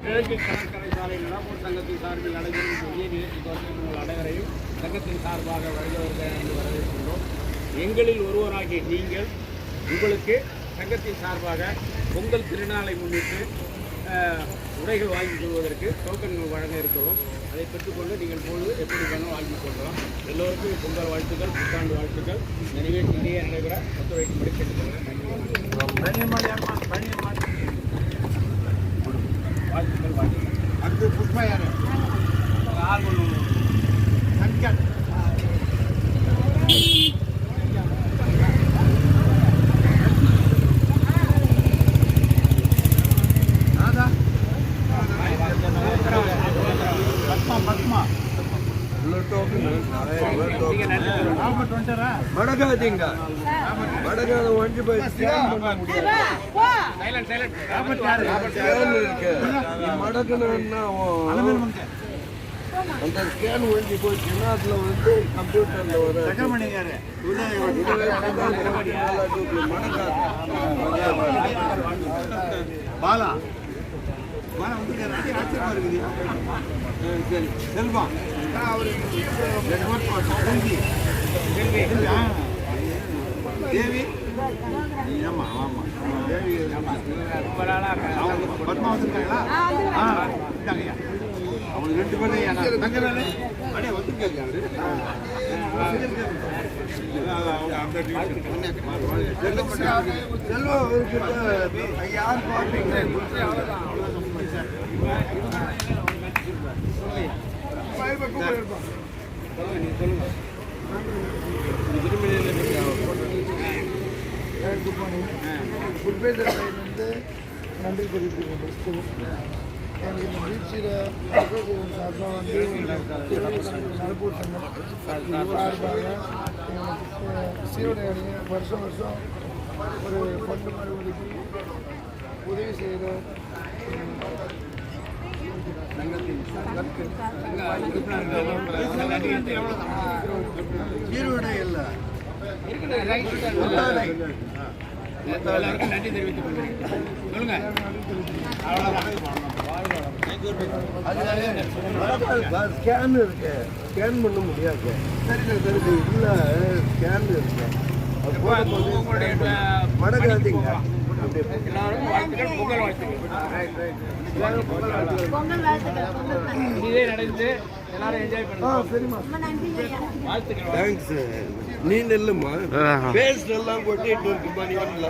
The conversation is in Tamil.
கிழக்கு கடற்கரை சாலை நிலப்பூர் சங்கத்தின் சார்பில் நடைபெறும் புதிய நிகழ்ச்சிக்கு உங்கள் அனைவரையும் சங்கத்தின் சார்பாக வருகிறவர்கள் என்று வரவேற்கின்றோம். எங்களில் ஒருவராகிய நீங்கள் உங்களுக்கு சங்கத்தின் சார்பாக பொங்கல் திருநாளை முன்னிட்டு உடைகள் வாங்கிக் கொள்வதற்கு டோக்கன்கள் வழங்க இருக்கிறோம். அதை பெற்றுக்கொண்டு நீங்கள் பொழுது எப்படி வேணும் வாங்கிக் கொள்ளலாம். எல்லோருக்கும் பொங்கல் வாழ்த்துக்கள், புத்தாண்டு வாழ்த்துக்கள். இந்த நிகழ்ச்சி இடையே நடைபெற ஒத்துழைக்கும்படி கேட்டுக்கொள்கிறேன். வாழ்த்துக்கள் வாழ்த்துக்கள். அடுத்து புஷ்பா யாரு? சங்கர் மடக்காதீங்க, மடக்காத ஒன்று போய் ஸ்கேன் பண்ண முடியாது. மடக்கணும்னா அந்த ஸ்கேன் ஒழிஞ்சு போச்சுன்னா அதுல வந்து கம்ப்யூட்டர்ல வர பாலா சரி செல்வா அவரு தேவி ஆமா ஆமா தேவி பத்மா வந்துருக்காங்களா? அவனுக்கு 2 பேரும் தங்க வேலை அப்படியே வந்துருக்காங்க. செல்வா யார் பாப்பீங்க? வந்து நன்றி தெரிவித்துக்கொண்டு எனக்கு இந்த நிகழ்ச்சியில் சார்பாக வந்து நலப்பூர் சங்கம் சார்பாக சீருடை அணிய வருஷம் ஒரு ஃபண்டு மாதிரி ஒதுக்கி உதவி செய்கிற சீருடை இல்லை எல்லாருக்கும் நன்றி தெரிவித்துக் கொள்கிறேன். சொல்லுங்க. ஸ்கேன் இருக்கு, ஸ்கேன் பண்ண முடியாது. சரி இல்லை ஸ்கேன் இருக்கு. மடக்காதீங்க. எல்லாருக்கும் வாழ்த்துக்கள், பொங்கல் வாழ்த்துக்கள். இதே நடந்து எல்லாரும் என்ஜாய் பண்ணுங்க. வாழ்த்துக்கள். தேங்க்ஸ். நீ நெல்லுமா பேஸ்ட் எல்லாம் கொட்டிட்டு இருக்குமா நீ வரல?